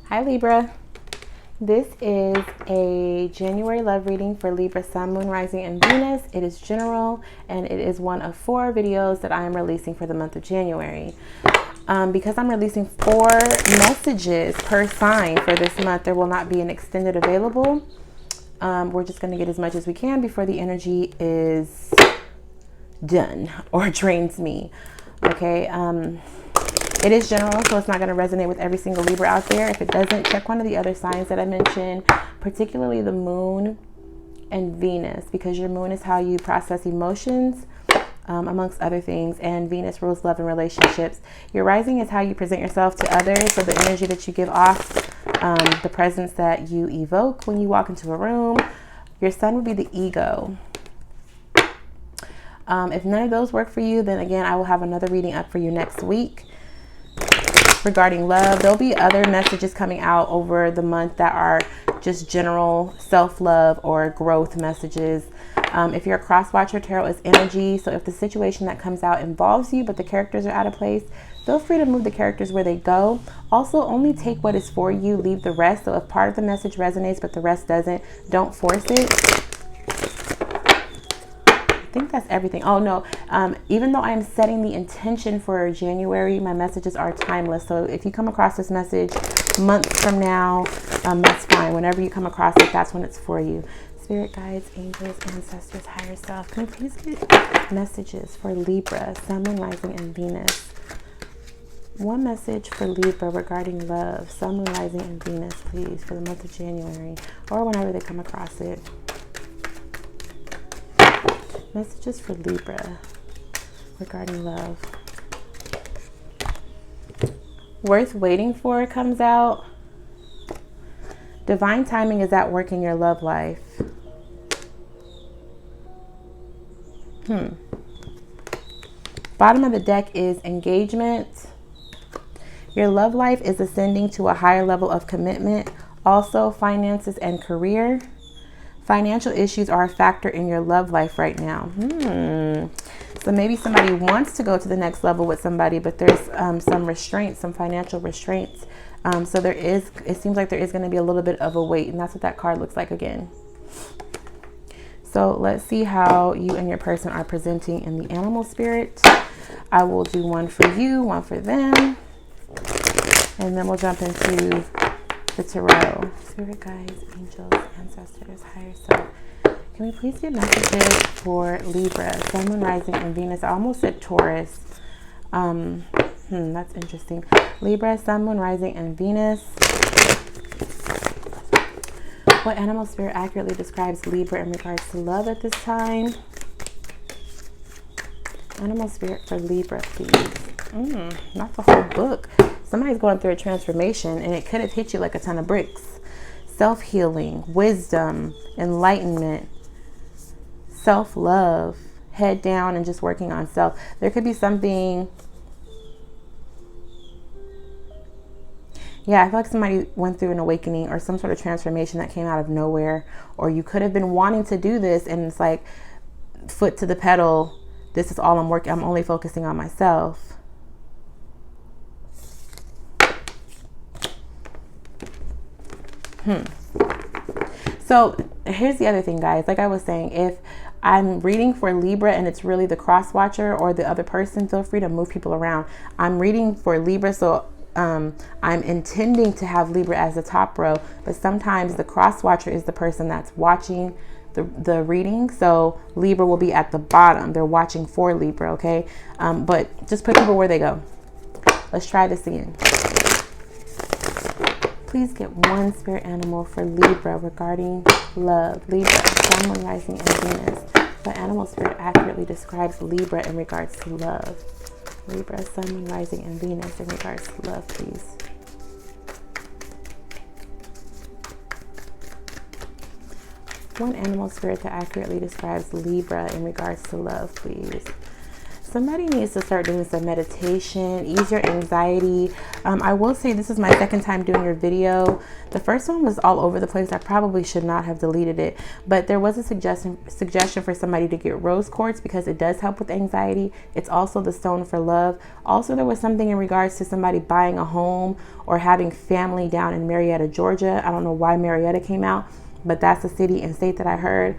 Hi Libra. This is a January love reading for Libra, Sun, Moon, Rising, and Venus. It is general and it is one of 4 videos that I am releasing for the month of January. Because I'm releasing 4 messages per sign for this month, there will not be an extended available. We're just going to get as much as we can before the energy is done or drains me. Okay. It is general, so it's not going to resonate with every single Libra out there. If it doesn't, check one of the other signs that I mentioned, particularly the moon and Venus, because your moon is how you process emotions, amongst other things, and Venus rules love and relationships. Your rising is how you present yourself to others, so the energy that you give off, the presence that you evoke when you walk into a room. Your sun would be the ego. If none of those work for you, then again, I will have another reading up for you next week. Regarding love, there'll be other messages coming out over the month that are just general self-love or growth messages. If you're a cross-watcher, tarot is energy. So if the situation that comes out involves you, but the characters are out of place, feel free to move the characters where they go. Also, only take what is for you, leave the rest. So if part of the message resonates, but the rest doesn't, don't force it. I think that's everything. Oh no, even though I'm setting the intention for January, my messages are timeless. So if you come across this message months from now, that's fine. Whenever you come across it, that's when it's for you. Spirit guides, angels, ancestors, higher self, can we please get messages for Libra, Sun, Moon, Rising, and Venus? One message for Libra regarding love, Sun, Moon, Rising, and Venus, please, for the month of January, or whenever they come across it. Messages for Libra regarding love. Worth waiting for comes out. Divine timing is at work in your love life. Bottom of the deck is engagement. Your love life is ascending to a higher level of commitment. Also, finances and career. Financial issues are a factor in your love life right now. So maybe somebody wants to go to the next level with somebody, but there's some restraints, some financial restraints. So it seems like there is going to be a little bit of a wait, and that's what that card looks like again. So let's see how you and your person are presenting in the animal spirit. I will do one for you, one for them, and then we'll jump into the tarot. Spirit guides, angels, ancestors, higher self. Can we please get messages for Libra, Sun, Moon, Rising, and Venus? I almost said Taurus. That's interesting. Libra, Sun, Moon, Rising, and Venus. What animal spirit accurately describes Libra in regards to love at this time? Animal spirit for Libra, please. Not the whole book. Somebody's going through a transformation, and it could have hit you like a ton of bricks. Self-healing, wisdom, enlightenment, self-love, head down and just working on self. There could be something. Yeah, I feel like somebody went through an awakening or some sort of transformation that came out of nowhere. Or you could have been wanting to do this, and it's like foot to the pedal. This is all I'm working. I'm only focusing on myself. So here's the other thing, guys. Like I was saying, if I'm reading for Libra and it's really the cross watcher or the other person, feel free to move people around. I'm reading for Libra, so I'm intending to have Libra as the top row, but sometimes the cross watcher is the person that's watching the reading. So Libra will be at the bottom. They're watching for Libra, okay? But just put people where they go. Let's try this again. Please get one spirit animal for Libra regarding love. Libra, Sun, Moon, Rising, and Venus. What animal spirit accurately describes Libra in regards to love? Libra, Sun, Moon, Rising, and Venus in regards to love, please. One animal spirit that accurately describes Libra in regards to love, please. Somebody needs to start doing some meditation, ease your anxiety. I will say this is my second time doing your video. The first one was all over the place. I probably should not have deleted it, but there was a suggestion for somebody to get rose quartz because it does help with anxiety. It's also the stone for love. Also, there was something in regards to somebody buying a home or having family down in Marietta, Georgia. I don't know why Marietta came out, but that's the city and state that I heard.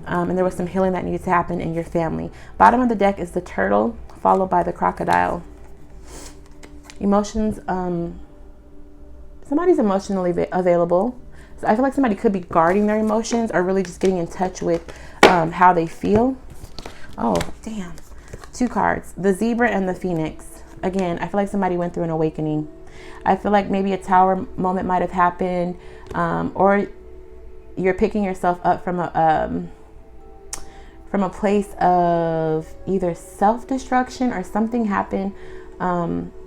And there was some healing that needs to happen in your family. Bottom of the deck is the turtle, followed by the crocodile. Emotions, somebody's emotionally available. So I feel like somebody could be guarding their emotions or really just getting in touch with how they feel. Oh, damn. 2 cards, the zebra and the phoenix. Again, I feel like somebody went through an awakening. I feel like maybe a tower moment might have happened, or you're picking yourself up from a place of either self-destruction or something happened.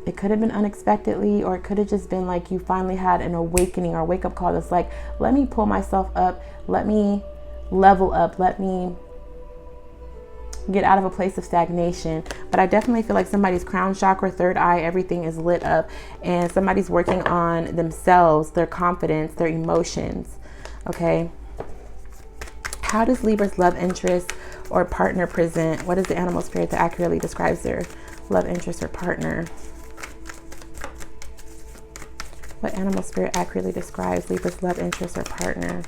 It could have been unexpectedly, or it could have just been like you finally had an awakening or wake-up call that's like, let me pull myself up, let me level up, let me get out of a place of stagnation. But I definitely feel like somebody's crown chakra, third eye, everything is lit up, and somebody's working on themselves, their confidence, their emotions. Okay, how does Libra's love interest or partner present? What is the animal spirit that accurately describes their love interest or partner? What animal spirit accurately describes Libra's love interest or partner?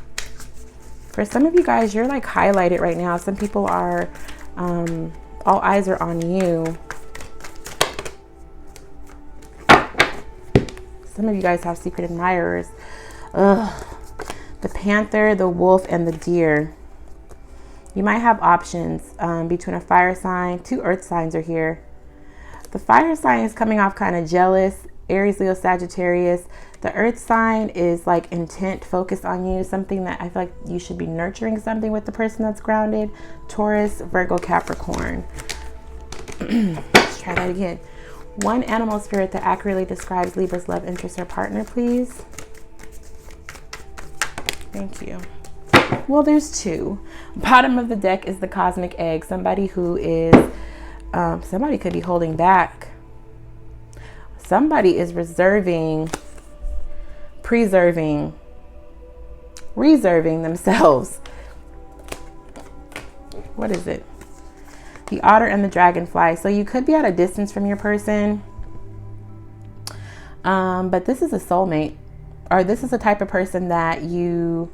For some of you guys, you're like highlighted right now. Some people are, all eyes are on you. Some of you guys have secret admirers. Ugh. The panther, the wolf, and the deer. You might have options between a fire sign. 2 earth signs are here. The fire sign is coming off kind of jealous. Aries, Leo, Sagittarius. The earth sign is like intent, focused on you. Something that I feel like you should be nurturing something with the person that's grounded. Taurus, Virgo, Capricorn. Let's try that again. One animal spirit that accurately describes Libra's love interest or partner, please. Thank you. Well, there's 2. Bottom of the deck is the cosmic egg. Somebody who is, somebody could be holding back. Somebody is reserving, preserving, reserving themselves. What is it? The otter and the dragonfly. So you could be at a distance from your person. But this is a soulmate. Or this is the type of person that you,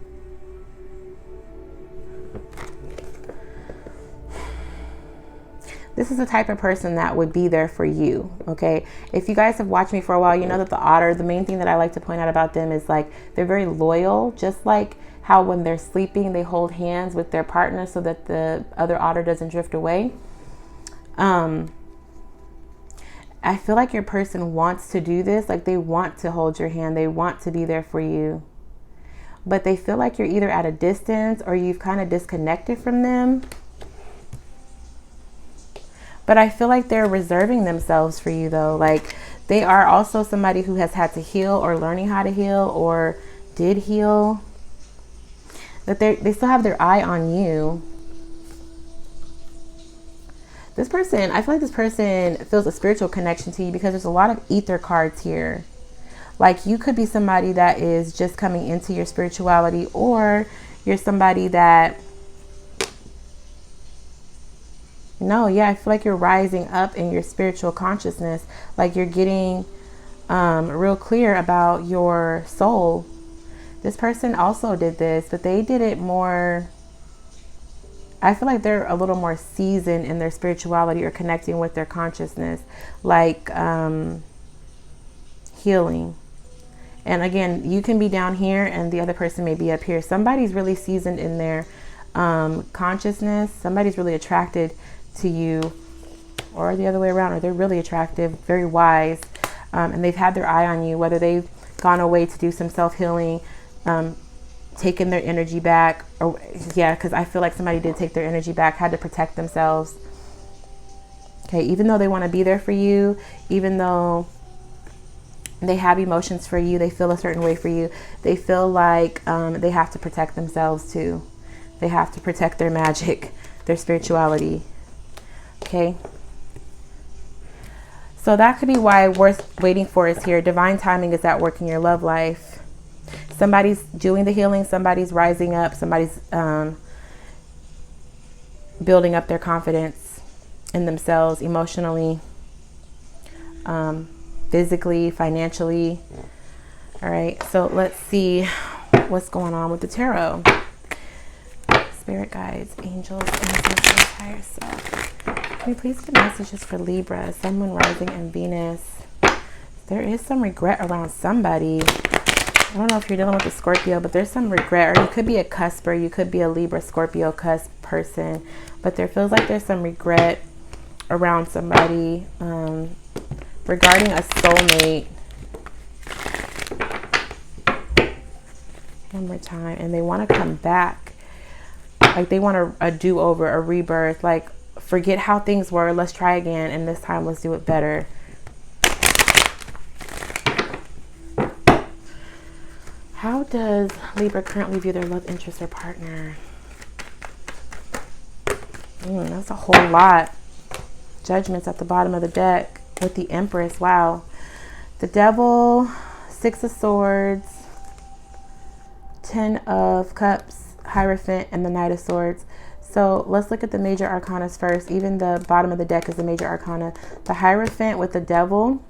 this is the type of person that would be there for you, okay? If you guys have watched me for a while, you know that the otter, the main thing that I like to point out about them is like, they're very loyal, just like how when they're sleeping, they hold hands with their partner so that the other otter doesn't drift away. I feel like your person wants to do this. Like they want to hold your hand. They want to be there for you. But they feel like you're either at a distance or you've kind of disconnected from them. But I feel like they're reserving themselves for you though. Like they are also somebody who has had to heal or learning how to heal or did heal. But they still have their eye on you. This person, I feel like this person feels a spiritual connection to you because there's a lot of ether cards here. Like you could be somebody that is just coming into your spirituality, or you're somebody that, no, yeah, I feel like you're rising up in your spiritual consciousness. Like you're getting real clear about your soul. This person also did this, but they did it more, I feel like they're a little more seasoned in their spirituality or connecting with their consciousness, like healing. And again, you can be down here and the other person may be up here. Somebody's really seasoned in their consciousness. Somebody's really attracted to you, or the other way around, or they're really attractive, very wise, and they've had their eye on you, whether they've gone away to do some self-healing, taken their energy back, or yeah, because I feel like somebody did take their energy back, had to protect themselves. Okay, even though they want to be there for you, even though they have emotions for you, they feel a certain way for you, they feel like they have to protect themselves too. They have to protect their magic, their spirituality. Okay, So that could be why worth waiting for is here. Divine timing is at work in your love life. Somebody's doing the healing. Somebody's rising up. Somebody's building up their confidence in themselves emotionally, physically, financially. All right. So let's see what's going on with the tarot. Spirit guides, angels, ancestors, higher self. Can you please get messages for Libra, Sun, Moon, Rising, and Venus? There is some regret around somebody. I don't know if you're dealing with a Scorpio, but there's some regret. Or you could be a cusper. You could be a Libra, Scorpio, cusp person. But there feels like there's some regret around somebody regarding a soulmate. One more time. And they want to come back. Like they want a do-over, a rebirth. Like, forget how things were. Let's try again. And this time, let's do it better. How does Libra currently view their love interest or partner? That's a whole lot. Judgments at the bottom of the deck with the Empress. Wow. The Devil, Six of Swords, Ten of Cups, Hierophant, and the Knight of Swords. So let's look at the major arcanas first. Even the bottom of the deck is the major arcana. The Hierophant with the Devil,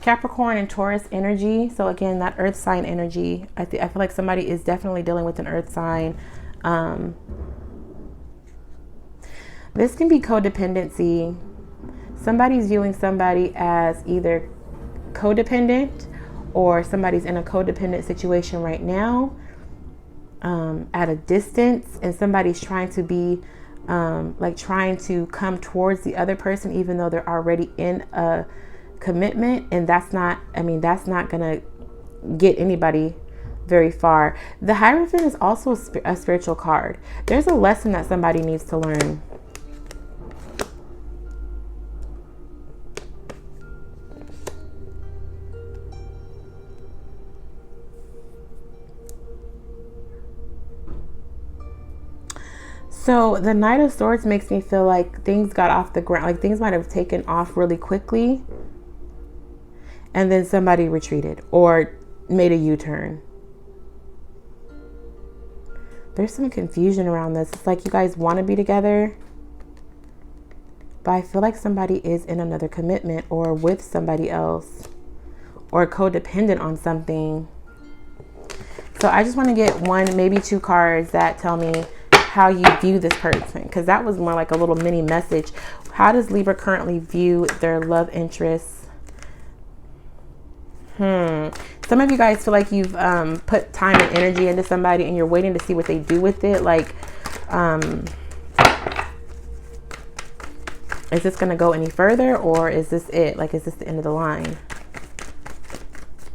Capricorn and Taurus energy. So again, that earth sign energy. I feel like somebody is definitely dealing with an earth sign. This can be codependency. Somebody's viewing somebody as either codependent or somebody's in a codependent situation right now, at a distance, and somebody's trying to be trying to come towards the other person even though they're already in a commitment, and that's not gonna get anybody very far. The Hierophant is also a spiritual card. There's a lesson that somebody needs to learn. So the Knight of Swords makes me feel like things got off the ground, like things might have taken off really quickly, and then somebody retreated or made a U-turn. There's some confusion around this. It's like you guys want to be together, but I feel like somebody is in another commitment or with somebody else or codependent on something. So I just want to get one, maybe two cards that tell me how you view this person, because that was more like a little mini message. How does Libra currently view their love interests? Some of you guys feel like you've put time and energy into somebody and you're waiting to see what they do with it. Like, is this going to go any further, or is this it? Like, is this the end of the line?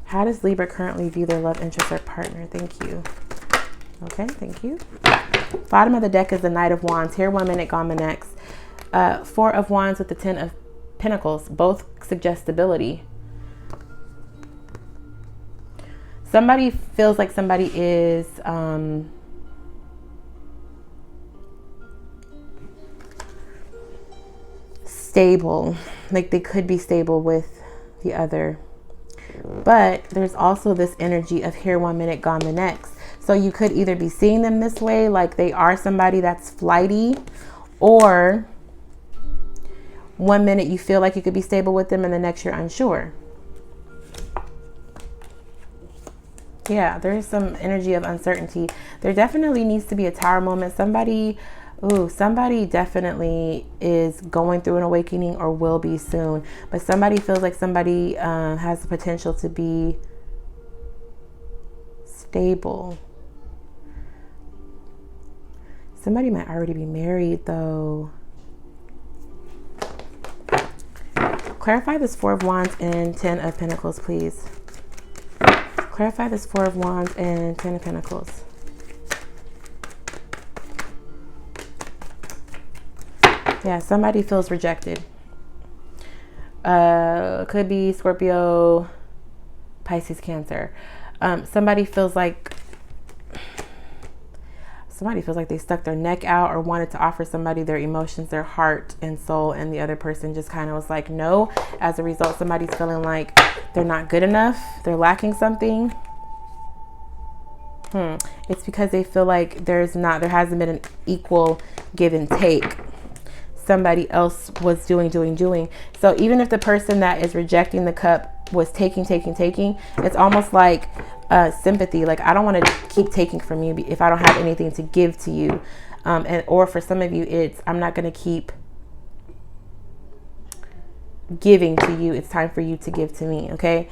How does Libra currently view their love interest or partner? Thank you. Okay, thank you. Bottom of the deck is the Knight of Wands. Here 1 minute, gone the next. Four of Wands with the Ten of Pentacles. Both suggest stability. Somebody feels like somebody is stable. Like they could be stable with the other. But there's also this energy of here 1 minute, gone the next. So you could either be seeing them this way, like they are somebody that's flighty, or 1 minute you feel like you could be stable with them and the next you're unsure. Yeah, there's some energy of uncertainty. There definitely needs to be a tower moment. Somebody definitely is going through an awakening or will be soon. But somebody feels like somebody has the potential to be stable. Somebody might already be married though. Clarify this Four of Wands and Ten of Pentacles, please. Clarify this Four of Wands and Ten of Pentacles. Yeah, somebody feels rejected. Could be Scorpio, Pisces, Cancer. Somebody feels like somebody feels like they stuck their neck out or wanted to offer somebody their emotions, their heart and soul, and the other person just kind of was like no. As a result, somebody's feeling like they're not good enough, they're lacking something. It's because they feel like there hasn't been an equal give and take. Somebody else was doing. So even if the person that is rejecting the cup was taking, it's almost like sympathy. Like, I don't want to keep taking from you if I don't have anything to give to you. Or for some of you, it's, I'm not going to keep giving to you. It's time for you to give to me. Okay.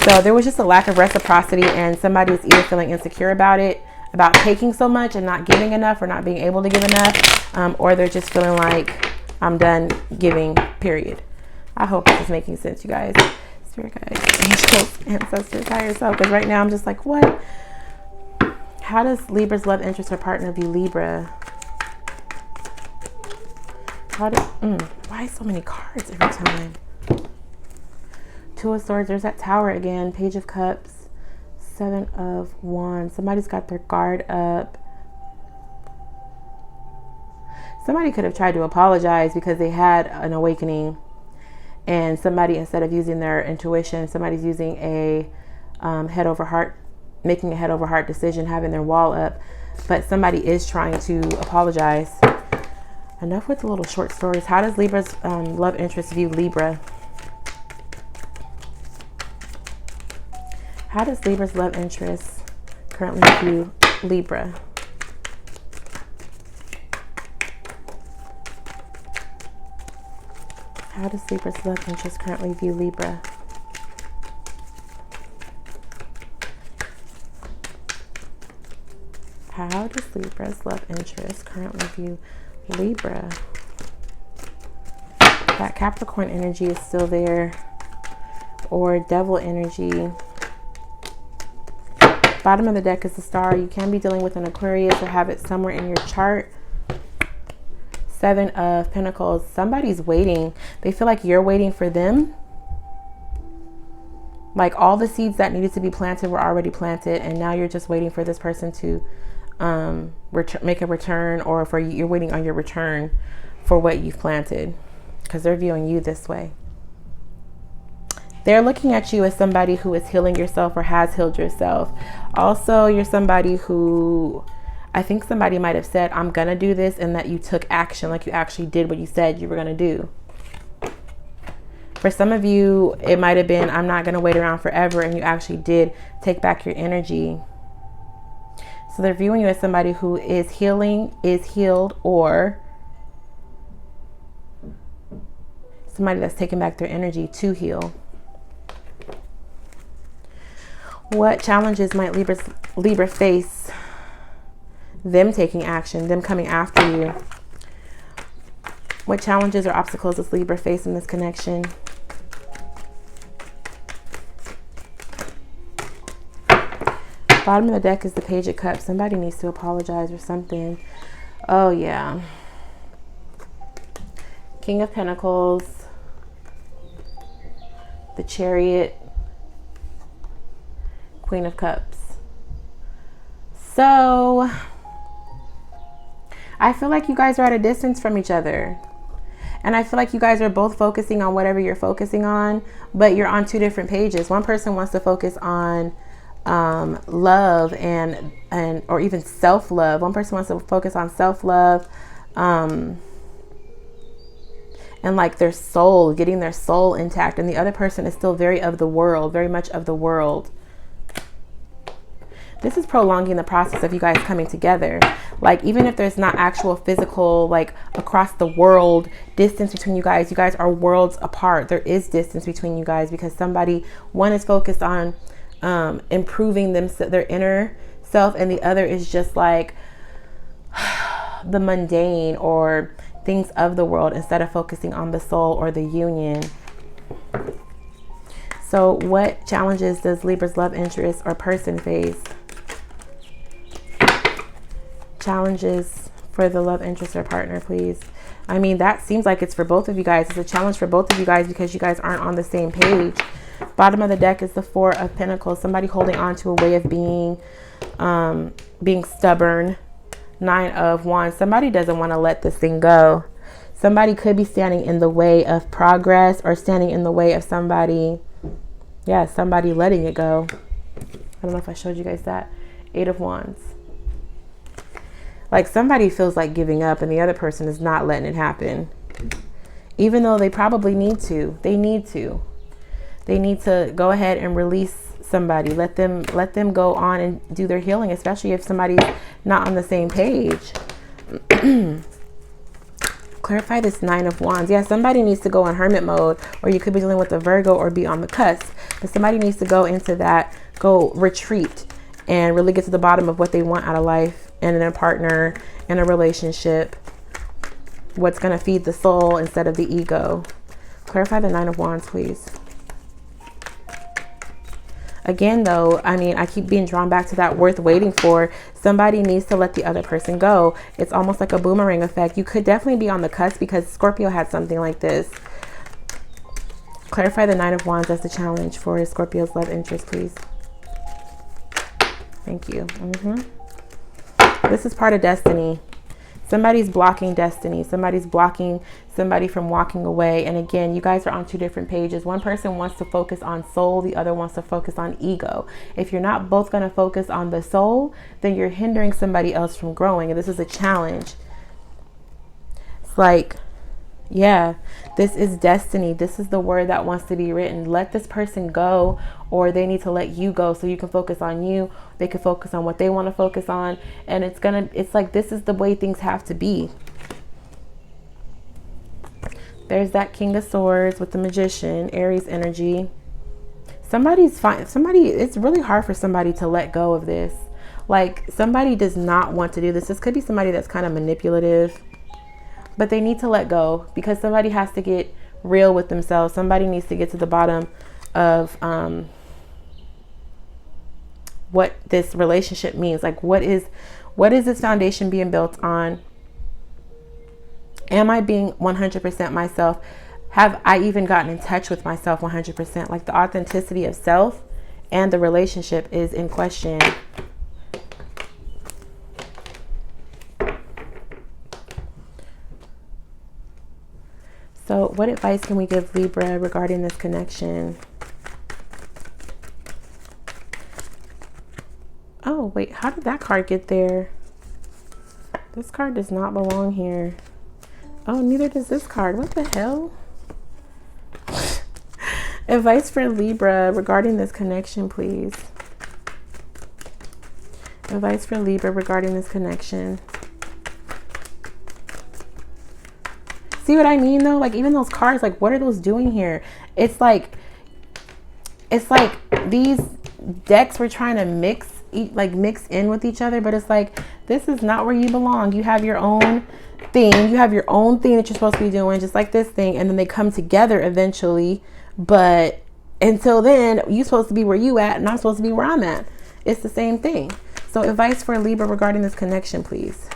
So there was just a lack of reciprocity, and somebody was either feeling insecure about it, about taking so much and not giving enough, or not being able to give enough, or they're just feeling like, I'm done giving, period. I hope this is making sense, you guys. Spirit guides, angels, ancestors, higher self. Because right now I'm just like, what? How does Libra's love interest or partner view Libra? Why so many cards every time? Two of Swords, there's that Tower again, Page of Cups, Seven of Wands. Somebody's got their guard up. Somebody could have tried to apologize because they had an awakening, and somebody, instead of using their intuition, somebody's using a head over heart, making a head over heart decision, having their wall up. But somebody is trying to apologize. Enough with the little short stories. How does Libra's love interest view Libra? How does Libra's love interest currently view Libra? How does Libra's love interest currently view Libra? How does Libra's love interest currently view Libra? That Capricorn energy is still there, or devil energy. Bottom of the deck is the Star. You can be dealing with an Aquarius or have it somewhere in your chart. Seven of Pentacles. Somebody's waiting. They feel like you're waiting for them. Like all the seeds that needed to be planted were already planted, and now you're just waiting for this person to make a return, or you're waiting on your return for what you've planted, because they're viewing you this way. They're looking at you as somebody who is healing yourself or has healed yourself. Also, you're somebody who, I think somebody might have said, I'm going to do this, and that you took action, like you actually did what you said you were going to do. For some of you, it might have been, I'm not going to wait around forever, and you actually did take back your energy. So they're viewing you as somebody who is healing, is healed, or somebody that's taking back their energy to heal. What challenges might Libra face? Them taking action, them coming after you. What challenges or obstacles does Libra face in this connection? Bottom of the deck is the Page of Cups. Somebody needs to apologize or something. Oh, yeah. King of Pentacles. The Chariot. Queen of Cups. So I feel like you guys are at a distance from each other. And I feel like you guys are both focusing on whatever you're focusing on, but you're on two different pages. One person wants to focus on love and or even self-love. One person wants to focus on self-love and like their soul, getting their soul intact. And the other person is still very of the world, very much of the world. This is prolonging the process of you guys coming together. Like, even if there's not actual physical, like across the world distance between you guys are worlds apart. There is distance between you guys because one is focused on improving their inner self, and the other is just like the mundane or things of the world instead of focusing on the soul or the union. So what challenges does Libra's love interest or person face? Challenges for the love interest or partner, please. I mean, that seems like it's for both of you guys. It's a challenge for both of you guys because you guys aren't on the same page. Bottom of the deck is the Four of Pentacles. Somebody holding on to a way of being stubborn, 9 of Wands. Somebody doesn't want to let this thing go. Somebody could be standing in the way of progress or standing in the way of somebody. Yeah, somebody letting it go. I don't know if I showed you guys that. 8 of Wands. Like somebody feels like giving up and the other person is not letting it happen. Even though they probably need to. They need to. They need to go ahead and release somebody. Let them go on and do their healing, especially if somebody's not on the same page. Clarify this 9 of Wands. Yeah, somebody needs to go in hermit mode, or you could be dealing with a Virgo or be on the cusp. But somebody needs to go into that, go retreat and really get to the bottom of what they want out of life and in a partner, in a relationship. What's going to feed the soul instead of the ego. Clarify the 9 of Wands, please. Again, though, I mean, I keep being drawn back to that worth waiting for. Somebody needs to let the other person go. It's almost like a boomerang effect. You could definitely be on the cusp because Scorpio had something like this. Clarify the 9 of Wands as the challenge for Scorpio's love interest, please. Thank you. This is part of destiny. Somebody's blocking destiny. Somebody's blocking somebody from walking away. And again, you guys are on 2 different pages. One person wants to focus on soul. The other wants to focus on ego. If you're not both going to focus on the soul, then you're hindering somebody else from growing. And this is a challenge. It's like, yeah, this is destiny. This is the word that wants to be written. Let this person go, or they need to let you go so you can focus on you. They can focus on what they want to focus on. And it's like, this is the way things have to be. There's that King of Swords with the Magician, Aries energy. Somebody's fine. It's really hard for somebody to let go of this. Like somebody does not want to do this. This could be somebody that's kind of manipulative. But they need to let go because somebody has to get real with themselves. Somebody needs to get to the bottom of what this relationship means. Like, what is this foundation being built on? Am I being 100% myself? Have I even gotten in touch with myself 100%? Like the authenticity of self and the relationship is in question. So what advice can we give Libra regarding this connection? Oh, wait, how did that card get there? This card does not belong here. Oh, neither does this card. What the hell? Advice for Libra regarding this connection, please. Advice for Libra regarding this connection. See what I mean though? Like even those cards, like what are those doing here? It's like these decks were trying to mix in with each other, but it's like, this is not where you belong. You have your own thing. You have your own thing that you're supposed to be doing, just like this thing. And then they come together eventually. But until then, you're supposed to be where you at and I'm supposed to be where I'm at. It's the same thing. So advice for Libra regarding this connection, please.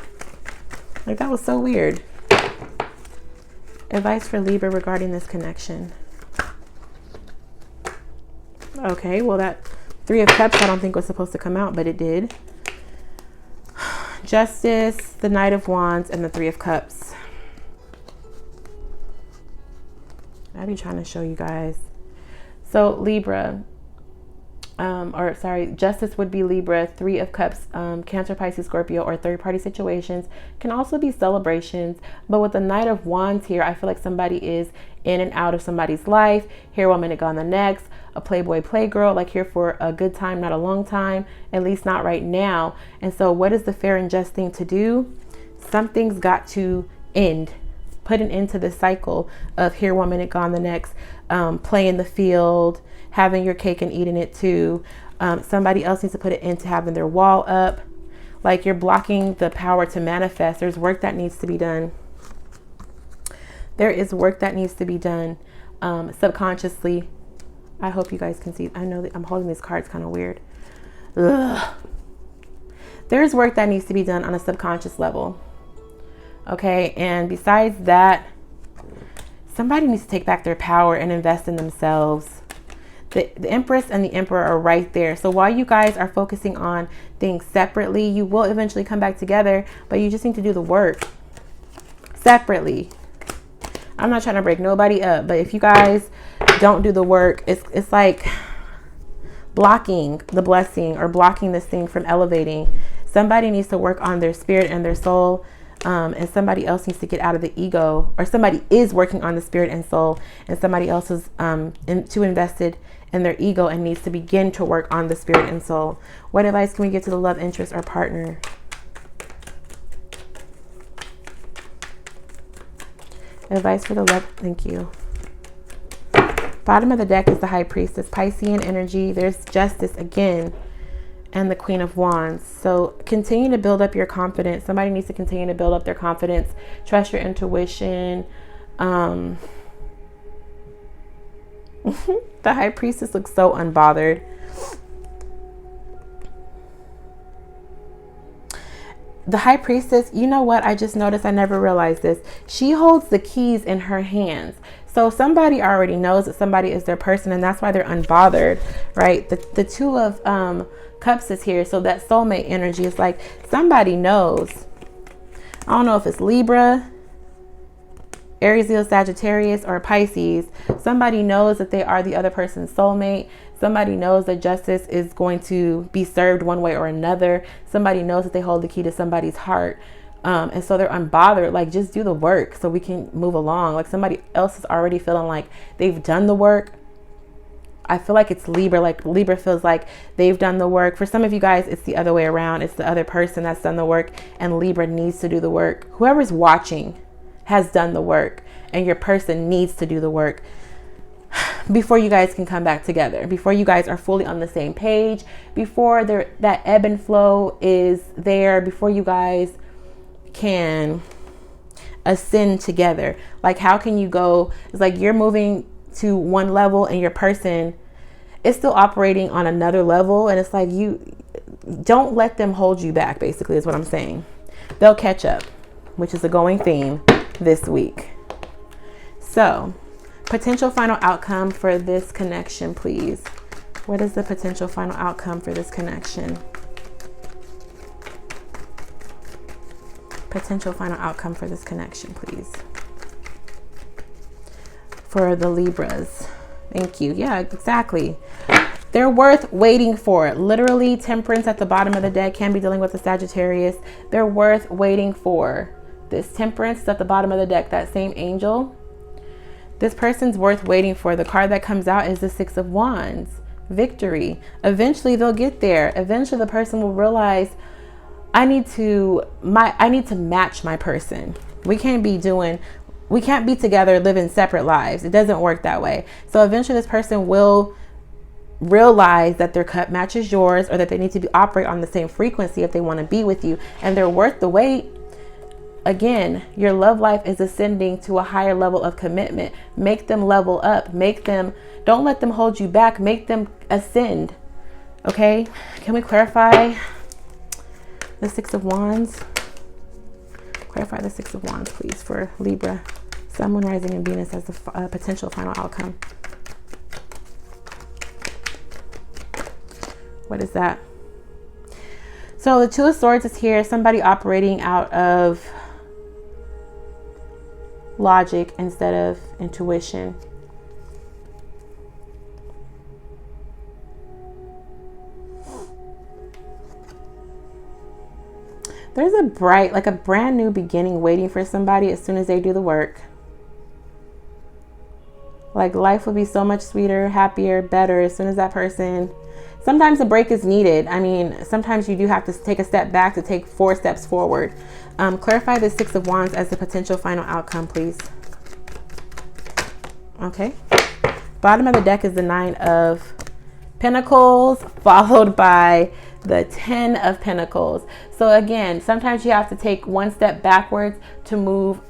Like that was so weird. Advice for Libra regarding this connection. Okay, well that 3 of Cups I don't think was supposed to come out, but it did. Justice, the Knight of Wands, and the 3 of Cups. I'll be trying to show you guys. So Libra, Justice would be Libra. 3 of Cups, Cancer, Pisces, Scorpio, or third-party situations. Can also be celebrations. But with the Knight of Wands here, I feel like somebody is in and out of somebody's life. Here 1 minute, gone the next. A playboy, playgirl, like here for a good time, not a long time, at least not right now. And so what is the fair and just thing to do? Something's got to end. Put an end to the cycle of here 1 minute, gone the next. Play in the field, having your cake and eating it too. Somebody else needs to put an end to having their wall up. Like you're blocking the power to manifest. There's work that needs to be done. There is work that needs to be done subconsciously. I hope you guys can see. I know that I'm holding these cards kind of weird. Ugh. There's work that needs to be done on a subconscious level. Okay, and besides that, somebody needs to take back their power and invest in themselves. The Empress and the Emperor are right there. So while you guys are focusing on things separately, you will eventually come back together, but you just need to do the work separately. I'm not trying to break nobody up, but if you guys don't do the work, it's like blocking the blessing or blocking this thing from elevating. Somebody needs to work on their spirit and their soul, and somebody else needs to get out of the ego, or somebody is working on the spirit and soul, and somebody else is too invested in their ego and needs to begin to work on the spirit and soul. What advice can we give to the love interest or partner? Advice for the love. Thank you. Bottom of the deck is the High Priestess, Piscean energy. There's Justice again, and the Queen of Wands. So continue to build up your confidence. Somebody needs to continue to build up their confidence. Trust your intuition. The High Priestess looks so unbothered. The High Priestess, you know what? I just noticed, I never realized this. She holds the keys in her hands. So somebody already knows that somebody is their person, and that's why they're unbothered, right? The Two of Cups is here. So that soulmate energy is like somebody knows. I don't know if it's Libra, Aries, Leo, Sagittarius, or Pisces. Somebody knows that they are the other person's soulmate. Somebody knows that justice is going to be served one way or another. Somebody knows that they hold the key to somebody's heart. And so they're unbothered. Like, just do the work so we can move along. Like, somebody else is already feeling like they've done the work. I feel like it's Libra. Like, Libra feels like they've done the work. For some of you guys, it's the other way around. It's the other person that's done the work, and Libra needs to do the work. Whoever's watching has done the work, and your person needs to do the work before you guys can come back together, before you guys are fully on the same page, before that ebb and flow is there, before you guys can ascend together. Like, how can you go? It's like you're moving to one level and your person is still operating on another level, and it's like, you don't let them hold you back, basically, is what I'm saying. They'll catch up, which is a going theme this week. So, potential final outcome for this connection, please. What is the potential final outcome for this connection? Potential final outcome for this connection, please. For the Libras. Thank you. Yeah, exactly. They're worth waiting for. Literally, Temperance at the bottom of the deck can be dealing with a Sagittarius. They're worth waiting for. This Temperance at the bottom of the deck, that same angel. This person's worth waiting for. The card that comes out is the Six of Wands. Victory. Eventually they'll get there. Eventually the person will realize, I need to match my person. We can't be together living separate lives. It doesn't work that way. So eventually this person will realize that their cup matches yours, or that they need to operate on the same frequency if they want to be with you, and they're worth the wait. Again, your love life is ascending to a higher level of commitment. Make them level up. Don't let them hold you back. Make them ascend. Okay? Can we clarify the Six of Wands? Clarify the Six of Wands, please, for Libra, Sun, Moon, Rising, and Venus as the potential final outcome. What is that? So the Two of Swords is here. Somebody operating out of logic instead of intuition. There's a brand new beginning waiting for somebody as soon as they do the work. Like, life will be so much sweeter, happier, better as soon as that person. Sometimes a break is needed. I mean, sometimes you do have to take a step back to take 4 steps forward. Clarify the Six of Wands as the potential final outcome, please. Okay. Bottom of the deck is the Nine of Pentacles, followed by the 10 of Pentacles. So again, sometimes you have to take one step backwards to move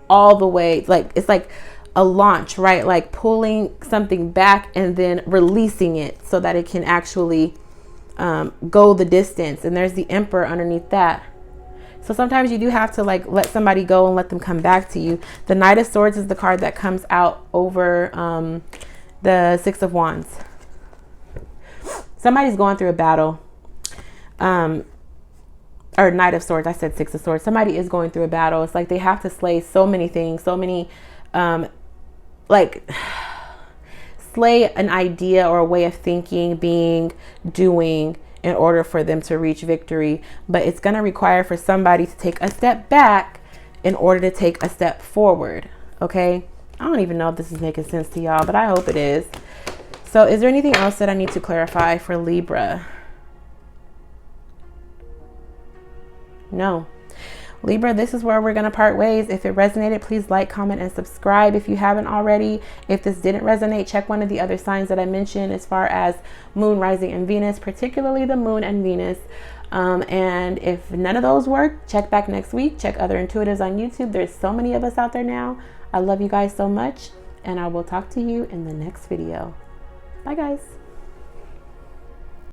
all the way. Like, it's like a launch, right? Like pulling something back and then releasing it so that it can actually go the distance. And there's the Emperor underneath that. So sometimes you do have to like let somebody go and let them come back to you. The Knight of Swords is the card that comes out over the Six of Wands. somebody's going through a battle. Or Knight of Swords. I said Six of Swords. Somebody is going through a battle. It's like they have to slay so many things, so many, like slay an idea or a way of thinking, being, doing, in order for them to reach victory. But it's going to require for somebody to take a step back in order to take a step forward. Okay. I don't even know if this is making sense to y'all, but I hope it is. So is there anything else that I need to clarify for Libra? No. Libra, this is where we're going to part ways. If it resonated, please like, comment, and subscribe if you haven't already. If this didn't resonate, check one of the other signs that I mentioned as far as moon, rising, and Venus, particularly the moon and Venus. And if none of those work, check back next week. Check other intuitives on YouTube. There's so many of us out there now. I love you guys so much, and I will talk to you in the next video. Bye, guys.